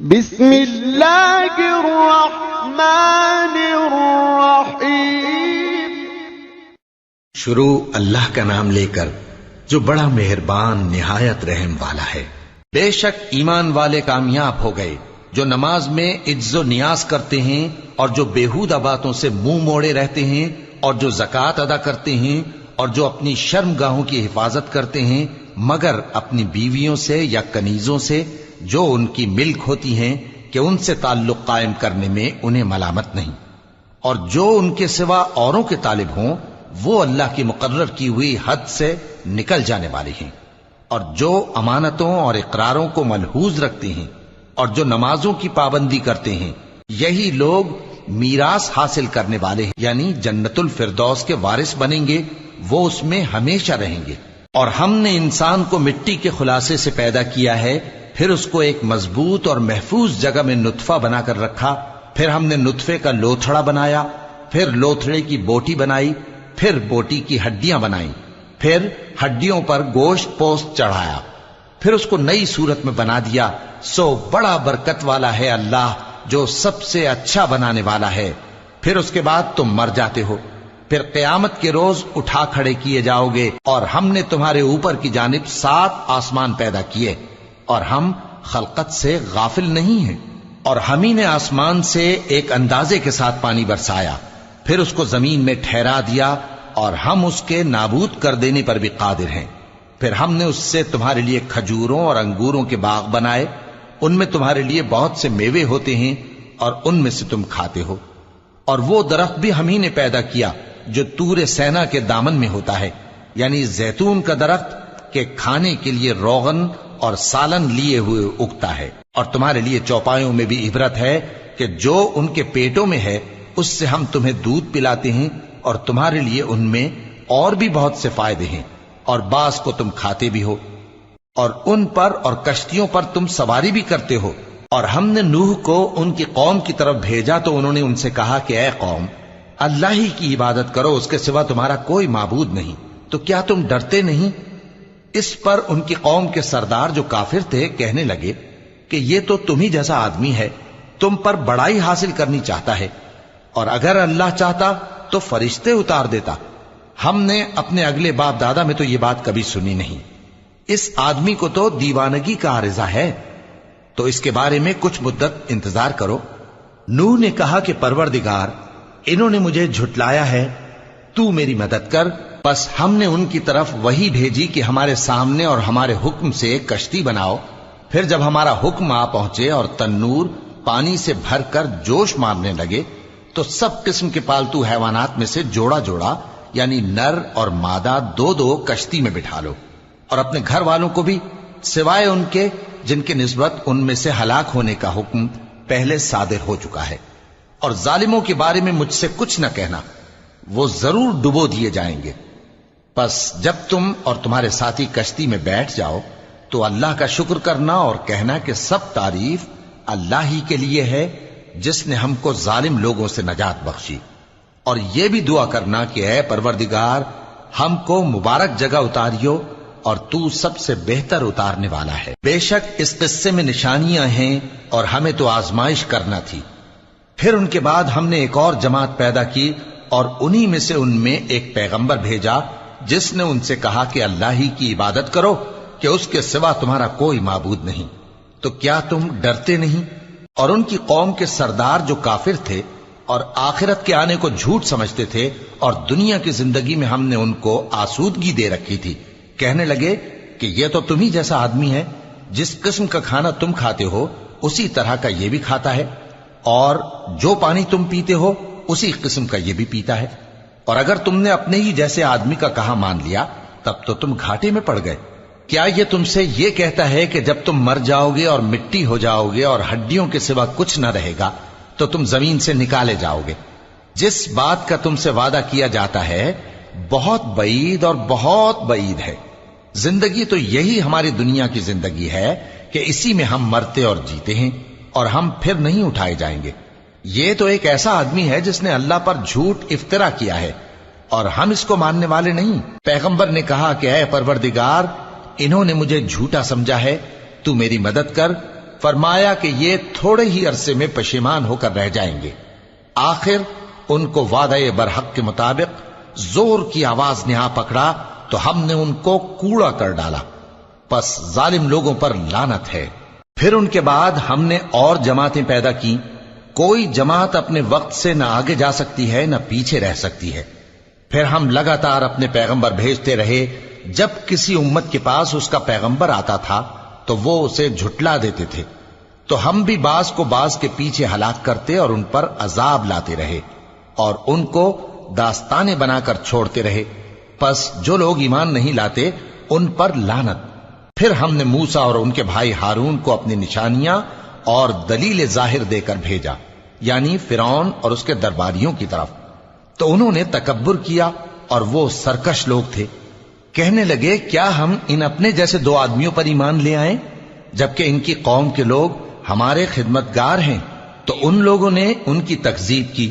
بسم اللہ الرحمن الرحیم۔ شروع اللہ کا نام لے کر جو بڑا مہربان نہایت رحم والا ہے۔ بے شک ایمان والے کامیاب ہو گئے جو نماز میں عجز و نیاز کرتے ہیں اور جو بیہودہ باتوں سے منہ موڑے رہتے ہیں اور جو زکوٰۃ ادا کرتے ہیں اور جو اپنی شرم گاہوں کی حفاظت کرتے ہیں مگر اپنی بیویوں سے یا کنیزوں سے جو ان کی ملک ہوتی ہیں کہ ان سے تعلق قائم کرنے میں انہیں ملامت نہیں، اور جو ان کے سوا اوروں کے طالب ہوں وہ اللہ کی مقرر کی ہوئی حد سے نکل جانے والے ہیں، اور جو امانتوں اور اقراروں کو ملحوظ رکھتے ہیں اور جو نمازوں کی پابندی کرتے ہیں یہی لوگ میراث حاصل کرنے والے ہیں، یعنی جنت الفردوس کے وارث بنیں گے، وہ اس میں ہمیشہ رہیں گے۔ اور ہم نے انسان کو مٹی کے خلاصے سے پیدا کیا ہے، پھر اس کو ایک مضبوط اور محفوظ جگہ میں نطفہ بنا کر رکھا، پھر ہم نے نطفے کا لوتھڑا بنایا، پھر لوتھڑے کی بوٹی بنائی، پھر بوٹی کی ہڈیاں بنائیں، پھر ہڈیوں پر گوشت پوست چڑھایا، پھر اس کو نئی صورت میں بنا دیا۔ سو بڑا برکت والا ہے اللہ جو سب سے اچھا بنانے والا ہے۔ پھر اس کے بعد تم مر جاتے ہو، پھر قیامت کے روز اٹھا کھڑے کیے جاؤ گے، اور ہم نے تمہارے اوپر کی جانب 7 آسمان پیدا کیے اور ہم خلقت سے غافل نہیں ہیں۔ اور ہم ہی نے آسمان سے ایک اندازے کے ساتھ پانی برسایا، پھر اس کو زمین میں ٹھہرا دیا، اور ہم اس کے نابود کر دینے پر بھی قادر ہیں۔ پھر ہم نے اس سے تمہارے لیے کھجوروں اور انگوروں کے باغ بنائے، ان میں تمہارے لیے بہت سے میوے ہوتے ہیں اور ان میں سے تم کھاتے ہو۔ اور وہ درخت بھی ہم ہی نے پیدا کیا جو طور سینا کے دامن میں ہوتا ہے، یعنی زیتون کا درخت کہ کھانے کے لیے روغن اور سالن لیے ہوئے اگتا ہے۔ اور تمہارے لیے چوپایوں میں بھی عبرت ہے کہ جو ان کے پیٹوں میں ہے اس سے ہم تمہیں دودھ پلاتے ہیں، اور تمہارے لیے ان میں اور بھی بہت سے فائدے ہیں، اور بعض کو تم کھاتے بھی ہو، اور ان پر اور کشتیوں پر تم سواری بھی کرتے ہو۔ اور ہم نے نوح کو ان کی قوم کی طرف بھیجا تو انہوں نے ان سے کہا کہ اے قوم، اللہ ہی کی عبادت کرو، اس کے سوا تمہارا کوئی معبود نہیں، تو کیا تم ڈرتے نہیں؟ اس پر ان کی قوم کے سردار جو کافر تھے کہنے لگے کہ یہ تو تم ہی جیسا آدمی ہے، تم پر بڑائی حاصل کرنی چاہتا ہے، اور اگر اللہ چاہتا تو فرشتے اتار دیتا۔ ہم نے اپنے اگلے باپ دادا میں تو یہ بات کبھی سنی نہیں، اس آدمی کو تو دیوانگی کا عارضہ ہے، تو اس کے بارے میں کچھ مدت انتظار کرو۔ نوح نے کہا کہ پروردگار، انہوں نے مجھے جھٹلایا ہے، تو میری مدد کر۔ بس ہم نے ان کی طرف وہی بھیجی کہ ہمارے سامنے اور ہمارے حکم سے ایک کشتی بناؤ، پھر جب ہمارا حکم آ پہنچے اور تنور پانی سے بھر کر جوش مارنے لگے تو سب قسم کے پالتو حیوانات میں سے جوڑا جوڑا یعنی نر اور مادہ 2 کشتی میں بٹھا لو، اور اپنے گھر والوں کو بھی سوائے ان کے جن کے نسبت ان میں سے ہلاک ہونے کا حکم پہلے صادر ہو چکا ہے۔ اور ظالموں کے بارے میں مجھ سے کچھ نہ کہنا، وہ ضرور ڈبو دیے جائیں گے۔ پس جب تم اور تمہارے ساتھی کشتی میں بیٹھ جاؤ تو اللہ کا شکر کرنا اور کہنا کہ سب تعریف اللہ ہی کے لیے ہے جس نے ہم کو ظالم لوگوں سے نجات بخشی، اور یہ بھی دعا کرنا کہ اے پروردگار، ہم کو مبارک جگہ اتاریو اور تو سب سے بہتر اتارنے والا ہے۔ بے شک اس قصے میں نشانیاں ہیں اور ہمیں تو آزمائش کرنا تھی۔ پھر ان کے بعد ہم نے ایک اور جماعت پیدا کی اور انہی میں سے ان میں ایک پیغمبر بھیجا جس نے ان سے کہا کہ اللہ ہی کی عبادت کرو کہ اس کے سوا تمہارا کوئی معبود نہیں، تو کیا تم ڈرتے نہیں؟ اور ان کی قوم کے سردار جو کافر تھے اور آخرت کے آنے کو جھوٹ سمجھتے تھے اور دنیا کی زندگی میں ہم نے ان کو آسودگی دے رکھی تھی، کہنے لگے کہ یہ تو تم ہی جیسا آدمی ہے، جس قسم کا کھانا تم کھاتے ہو اسی طرح کا یہ بھی کھاتا ہے، اور جو پانی تم پیتے ہو اسی قسم کا یہ بھی پیتا ہے، اور اگر تم نے اپنے ہی جیسے آدمی کا کہا مان لیا تب تو تم گھاٹے میں پڑ گئے۔ کیا یہ تم سے یہ کہتا ہے کہ جب تم مر جاؤ گے اور مٹی ہو جاؤ گے اور ہڈیوں کے سوا کچھ نہ رہے گا تو تم زمین سے نکالے جاؤ گے؟ جس بات کا تم سے وعدہ کیا جاتا ہے بہت بعید اور بہت بعید ہے۔ زندگی تو یہی ہماری دنیا کی زندگی ہے کہ اسی میں ہم مرتے اور جیتے ہیں، اور ہم پھر نہیں اٹھائے جائیں گے۔ یہ تو ایک ایسا آدمی ہے جس نے اللہ پر جھوٹ افطرا کیا ہے، اور ہم اس کو ماننے والے نہیں۔ پیغمبر نے کہا کہ اے پروردگار، انہوں نے مجھے جھوٹا سمجھا ہے، تو میری مدد کر، فرمایا کہ یہ تھوڑے ہی عرصے میں پشیمان ہو کر رہ جائیں گے۔ آخر ان کو وعدہ برحق کے مطابق زور کی آواز نے آ پکڑا تو ہم نے ان کو کوڑا کر ڈالا، پس ظالم لوگوں پر لعنت ہے۔ پھر ان کے بعد ہم نے اور جماعتیں پیدا کی، کوئی جماعت اپنے وقت سے نہ آگے جا سکتی ہے نہ پیچھے رہ سکتی ہے۔ پھر ہم لگاتار اپنے پیغمبر بھیجتے رہے، جب کسی امت کے پاس اس کا پیغمبر آتا تھا تو وہ اسے جھٹلا دیتے تھے، تو ہم بھی بعض کو بعض کے پیچھے ہلاک کرتے اور ان پر عذاب لاتے رہے اور ان کو داستانیں بنا کر چھوڑتے رہے۔ پس جو لوگ ایمان نہیں لاتے ان پر لعنت۔ پھر ہم نے موسیٰ اور ان کے بھائی ہارون کو اپنی نشانیاں اور دلیل ظاہر دے کر بھیجا، یعنی فرعون اور اس کے درباریوں کی طرف، تو انہوں نے تکبر کیا اور وہ سرکش لوگ تھے۔ کہنے لگے کیا ہم ان اپنے جیسے دو آدمیوں پر ایمان لے آئیں جبکہ ان کی قوم کے لوگ ہمارے خدمتگار ہیں؟ تو ان لوگوں نے ان کی تکذیب کی،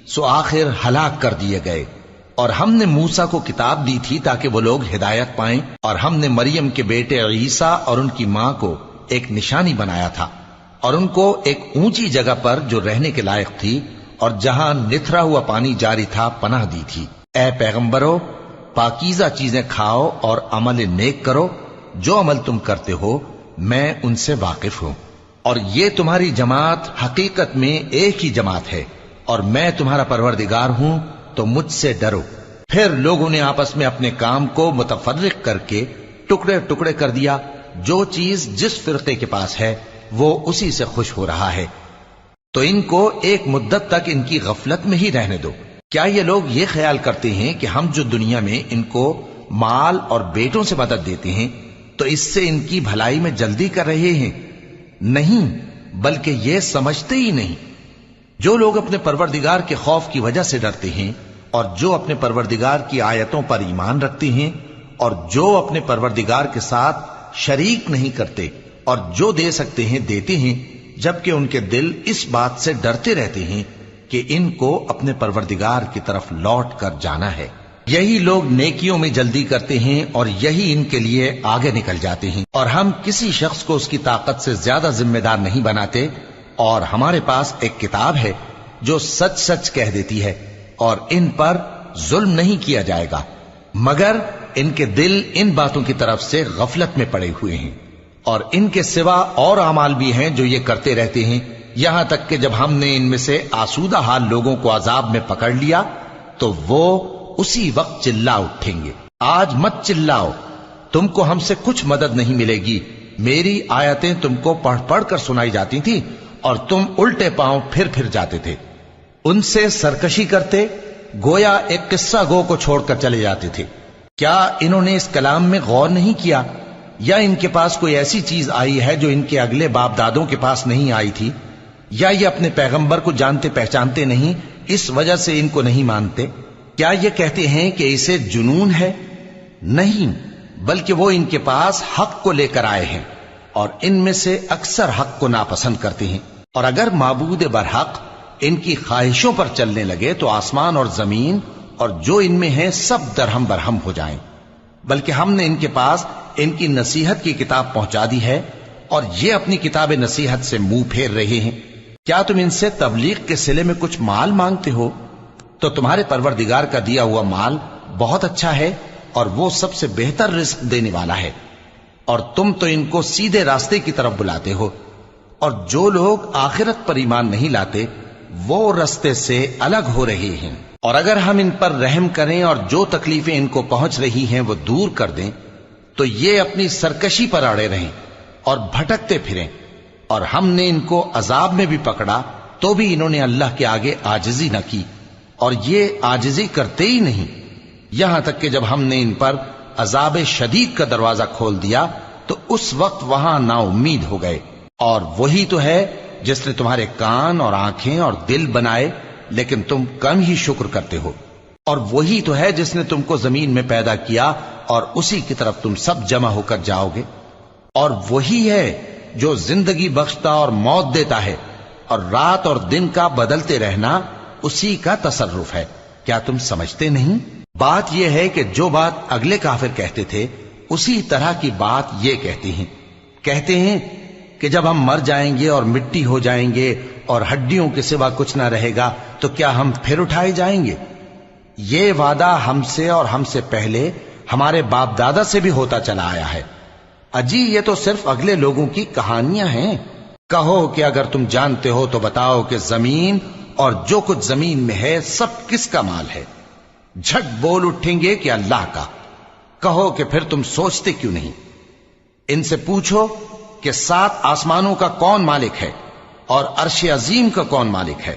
سو آخر ہلاک کر دیے گئے۔ اور ہم نے موسیٰ کو کتاب دی تھی تاکہ وہ لوگ ہدایت پائیں، اور ہم نے مریم کے بیٹے عیسیٰ اور ان کی ماں کو ایک نشانی بنایا تھا اور ان کو ایک اونچی جگہ پر جو رہنے کے لائق تھی اور جہاں نتھرا ہوا پانی جاری تھا پناہ دی تھی۔ اے پیغمبرو، پاکیزہ چیزیں کھاؤ اور عمل نیک کرو، جو عمل تم کرتے ہو میں ان سے واقف ہوں، اور یہ تمہاری جماعت حقیقت میں ایک ہی جماعت ہے اور میں تمہارا پروردگار ہوں، تو مجھ سے ڈرو۔ پھر لوگوں نے آپس میں اپنے کام کو متفرق کر کے ٹکڑے ٹکڑے کر دیا، جو چیز جس فرقے کے پاس ہے وہ اسی سے خوش ہو رہا ہے، تو ان کو ایک مدت تک ان کی غفلت میں ہی رہنے دو۔ کیا یہ لوگ یہ خیال کرتے ہیں کہ ہم جو دنیا میں ان کو مال اور بیٹوں سے مدد دیتے ہیں تو اس سے ان کی بھلائی میں جلدی کر رہے ہیں؟ نہیں، بلکہ یہ سمجھتے ہی نہیں۔ جو لوگ اپنے پروردگار کے خوف کی وجہ سے ڈرتے ہیں اور جو اپنے پروردگار کی آیتوں پر ایمان رکھتے ہیں اور جو اپنے پروردگار کے ساتھ شریک نہیں کرتے اور جو دے سکتے ہیں دیتے ہیں، جبکہ ان کے دل اس بات سے ڈرتے رہتے ہیں کہ ان کو اپنے پروردگار کی طرف لوٹ کر جانا ہے۔ یہی لوگ نیکیوں میں جلدی کرتے ہیں اور یہی ان کے لیے آگے نکل جاتے ہیں، اور ہم کسی شخص کو اس کی طاقت سے زیادہ ذمہ دار نہیں بناتے، اور ہمارے پاس ایک کتاب ہے جو سچ سچ کہہ دیتی ہے، اور ان پر ظلم نہیں کیا جائے گا، مگر ان کے دل ان باتوں کی طرف سے غفلت میں پڑے ہوئے ہیں، اور ان کے سوا اور اعمال بھی ہیں جو یہ کرتے رہتے ہیں، یہاں تک کہ جب ہم نے ان میں سے آسودہ حال لوگوں کو عذاب میں پکڑ لیا تو وہ اسی وقت چلا اٹھیں گے۔ آج مت چلاؤ، تم کو ہم سے کچھ مدد نہیں ملے گی، میری آیتیں تم کو پڑھ پڑھ کر سنائی جاتی تھی اور تم الٹے پاؤں پھر جاتے تھے، ان سے سرکشی کرتے، گویا ایک قصہ گو کو چھوڑ کر چلے جاتے تھے۔ کیا انہوں نے اس کلام میں غور نہیں کیا، یا ان کے پاس کوئی ایسی چیز آئی ہے جو ان کے اگلے باپ دادوں کے پاس نہیں آئی تھی، یا یہ اپنے پیغمبر کو جانتے پہچانتے نہیں اس وجہ سے ان کو نہیں مانتے؟ کیا یہ کہتے ہیں کہ اسے جنون ہے؟ نہیں، بلکہ وہ ان کے پاس حق کو لے کر آئے ہیں، اور ان میں سے اکثر حق کو ناپسند کرتے ہیں۔ اور اگر معبود برحق ان کی خواہشوں پر چلنے لگے تو آسمان اور زمین اور جو ان میں ہے سب درہم برہم ہو جائیں۔ بلکہ ہم نے ان کے پاس ان کی نصیحت کی کتاب پہنچا دی ہے، اور یہ اپنی کتاب نصیحت سے منہ پھیر رہے ہیں۔ کیا تم ان سے تبلیغ کے صلے میں کچھ مال مانگتے ہو؟ تو تمہارے پروردگار کا دیا ہوا مال بہت اچھا ہے اور وہ سب سے بہتر رزق دینے والا ہے، اور تم تو ان کو سیدھے راستے کی طرف بلاتے ہو، اور جو لوگ آخرت پر ایمان نہیں لاتے وہ راستے سے الگ ہو رہے ہیں۔ اور اگر ہم ان پر رحم کریں اور جو تکلیفیں ان کو پہنچ رہی ہیں وہ دور کر دیں تو یہ اپنی سرکشی پر اڑے رہیں اور بھٹکتے پھریں، اور ہم نے ان کو عذاب میں بھی پکڑا تو بھی انہوں نے اللہ کے آگے عاجزی نہ کی، اور یہ عاجزی کرتے ہی نہیں، یہاں تک کہ جب ہم نے ان پر عذاب شدید کا دروازہ کھول دیا تو اس وقت وہاں نا امید ہو گئے۔ اور وہی تو ہے جس نے تمہارے کان اور آنکھیں اور دل بنائے، لیکن تم کم ہی شکر کرتے ہو۔ اور وہی تو ہے جس نے تم کو زمین میں پیدا کیا اور اسی کی طرف تم سب جمع ہو کر جاؤ گے۔ اور وہی ہے جو زندگی بخشتا اور موت دیتا ہے، اور رات اور دن کا بدلتے رہنا اسی کا تصرف ہے۔ کیا تم سمجھتے نہیں؟ بات یہ ہے کہ جو بات اگلے کافر کہتے تھے اسی طرح کی بات یہ کہتے ہیں کہ جب ہم مر جائیں گے اور مٹی ہو جائیں گے اور ہڈیوں کے سوا کچھ نہ رہے گا تو کیا ہم پھر اٹھائے جائیں گے؟ یہ وعدہ ہم سے اور ہم سے پہلے ہمارے باپ دادا سے بھی ہوتا چلا آیا ہے۔ اجی یہ تو صرف اگلے لوگوں کی کہانیاں ہیں۔ کہو کہ اگر تم جانتے ہو تو بتاؤ کہ زمین اور جو کچھ زمین میں ہے سب کس کا مال ہے؟ جھٹ بول اٹھیں گے کہ اللہ کا۔ کہو کہ پھر تم سوچتے کیوں نہیں؟ ان سے پوچھو کہ 7 آسمانوں کا کون مالک ہے اور عرش عظیم کا کون مالک ہے؟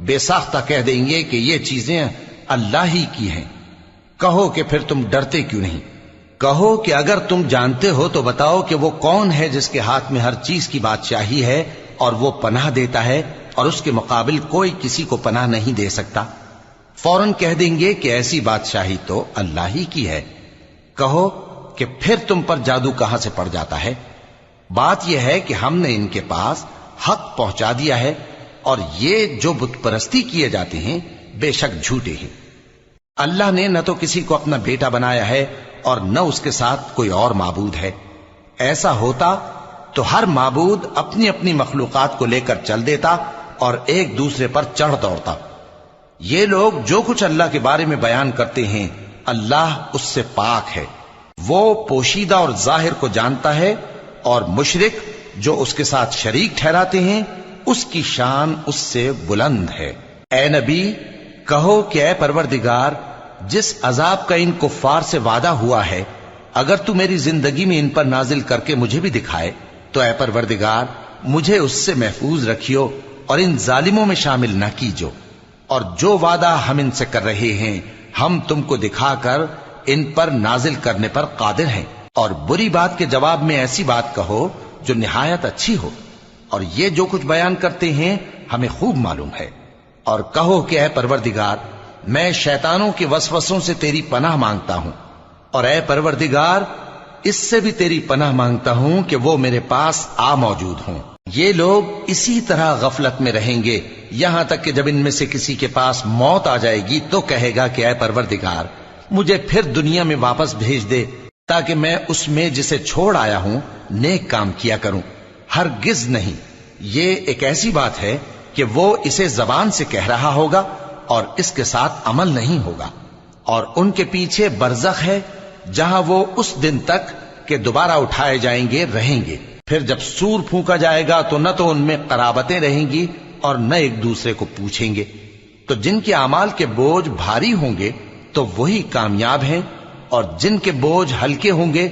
بے ساختہ کہہ دیں گے کہ یہ چیزیں اللہ ہی کی ہیں۔ کہو کہ پھر تم ڈرتے کیوں نہیں؟ کہو کہ اگر تم جانتے ہو تو بتاؤ کہ وہ کون ہے جس کے ہاتھ میں ہر چیز کی بادشاہی ہے اور وہ پناہ دیتا ہے اور اس کے مقابل کوئی کسی کو پناہ نہیں دے سکتا؟ فوراً کہہ دیں گے کہ ایسی بادشاہی تو اللہ ہی کی ہے۔ کہو کہ پھر تم پر جادو کہاں سے پڑ جاتا ہے؟ بات یہ ہے کہ ہم نے ان کے پاس حق پہنچا دیا ہے اور یہ جو بت پرستی کیے جاتے ہیں بے شک جھوٹے ہیں۔ اللہ نے نہ تو کسی کو اپنا بیٹا بنایا ہے اور نہ اس کے ساتھ کوئی اور معبود ہے۔ ایسا ہوتا تو ہر معبود اپنی اپنی مخلوقات کو لے کر چل دیتا اور ایک دوسرے پر چڑھ دوڑتا۔ یہ لوگ جو کچھ اللہ کے بارے میں بیان کرتے ہیں اللہ اس سے پاک ہے، وہ پوشیدہ اور ظاہر کو جانتا ہے، اور مشرک جو اس کے ساتھ شریک ٹھہراتے ہیں اس کی شان اس سے بلند ہے۔ اے نبی کہو کہ اے پروردگار، جس عذاب کا ان کفار سے وعدہ ہوا ہے اگر تو میری زندگی میں ان پر نازل کر کے مجھے بھی دکھائے تو اے پروردگار مجھے اس سے محفوظ رکھیو اور ان ظالموں میں شامل نہ کیجو، اور جو وعدہ ہم ان سے کر رہے ہیں ہم تم کو دکھا کر ان پر نازل کرنے پر قادر ہیں۔ اور بری بات کے جواب میں ایسی بات کہو جو نہایت اچھی ہو، اور یہ جو کچھ بیان کرتے ہیں ہمیں خوب معلوم ہے۔ اور کہو کہ اے پروردگار میں شیطانوں کے وسوسوں سے تیری پناہ مانگتا ہوں، اور اے پروردگار اس سے بھی تیری پناہ مانگتا ہوں کہ وہ میرے پاس آ موجود ہوں۔ یہ لوگ اسی طرح غفلت میں رہیں گے یہاں تک کہ جب ان میں سے کسی کے پاس موت آ جائے گی تو کہے گا کہ اے پروردگار مجھے پھر دنیا میں واپس بھیج دے تاکہ میں اس میں جسے چھوڑ آیا ہوں نیک کام کیا کروں۔ ہرگز نہیں، یہ ایک ایسی بات ہے کہ وہ اسے زبان سے کہہ رہا ہوگا اور اس کے ساتھ عمل نہیں ہوگا۔ اور ان کے پیچھے برزخ ہے جہاں وہ اس دن تک کہ دوبارہ اٹھائے جائیں گے رہیں گے۔ پھر جب سور پھونکا جائے گا تو نہ تو ان میں قرابتیں رہیں گی اور نہ ایک دوسرے کو پوچھیں گے۔ تو جن کے اعمال کے بوجھ بھاری ہوں گے تو وہی کامیاب ہیں، اور جن کے بوجھ ہلکے ہوں گے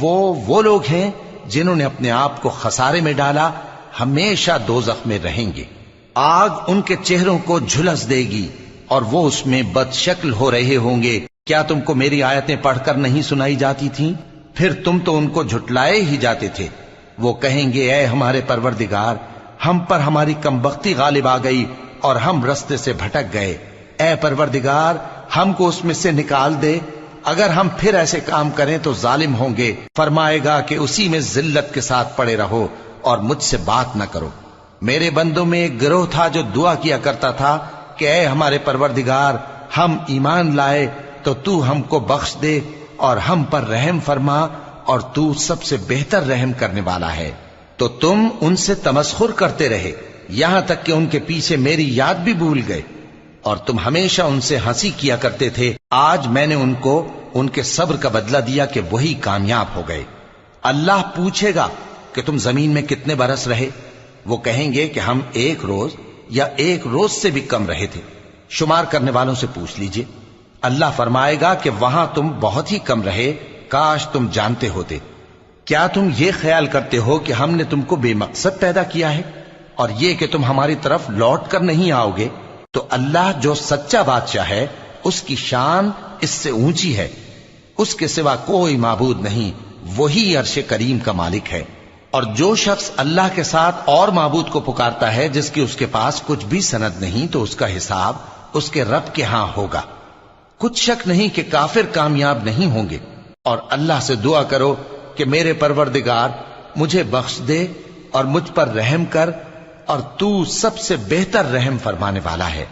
وہ لوگ ہیں جنہوں نے اپنے آپ کو خسارے میں ڈالا، ہمیشہ دوزخ میں رہیں گے۔ آگ ان کے چہروں کو جھلس دے گی اور وہ اس میں بد شکل ہو رہے ہوں گے۔ کیا تم کو میری آیتیں پڑھ کر نہیں سنائی جاتی تھیں؟ پھر تم تو ان کو جھٹلائے ہی جاتے تھے۔ وہ کہیں گے اے ہمارے پروردگار ہم پر ہماری کمبختی غالب آ گئی اور ہم رستے سے بھٹک گئے، اے پروردگار ہم کو اس میں سے نکال دے، اگر ہم پھر ایسے کام کریں تو ظالم ہوں گے۔ فرمائے گا کہ اسی میں ذلت کے ساتھ پڑے رہو اور مجھ سے بات نہ کرو۔ میرے بندوں میں ایک گروہ تھا جو دعا کیا کرتا تھا کہ اے ہمارے پروردگار ہم ایمان لائے تو تو ہم کو بخش دے اور ہم پر رحم فرما، اور تو سب سے بہتر رحم کرنے والا ہے۔ تو تم ان سے تمسخر کرتے رہے یہاں تک کہ ان کے پیچھے میری یاد بھی بھول گئے، اور تم ہمیشہ ان سے ہنسی کیا کرتے تھے۔ آج میں نے ان کو ان کے صبر کا بدلہ دیا کہ وہی کامیاب ہو گئے۔ اللہ پوچھے گا کہ تم زمین میں کتنے برس رہے؟ وہ کہیں گے کہ ہم 1 روز یا 1 روز سے بھی کم رہے تھے۔ شمار کرنے والوں سے پوچھ لیجئے۔ اللہ فرمائے گا کہ وہاں تم بہت ہی کم رہے، کاش تم جانتے ہوتے۔ کیا تم یہ خیال کرتے ہو کہ ہم نے تم کو بے مقصد پیدا کیا ہے اور یہ کہ تم ہماری طرف لوٹ کر نہیں آؤ گے؟ تو اللہ جو سچا بادشاہ ہے اس کی شان اس سے اونچی ہے، اس کے سوا کوئی معبود نہیں، وہی عرش کریم کا مالک ہے۔ اور جو شخص اللہ کے ساتھ اور معبود کو پکارتا ہے جس کی اس کے پاس کچھ بھی سند نہیں تو اس کا حساب اس کے رب کے ہاں ہوگا۔ کچھ شک نہیں کہ کافر کامیاب نہیں ہوں گے۔ اور اللہ سے دعا کرو کہ میرے پروردگار مجھے بخش دے اور مجھ پر رحم کر، اور تو سب سے بہتر رحم فرمانے والا ہے۔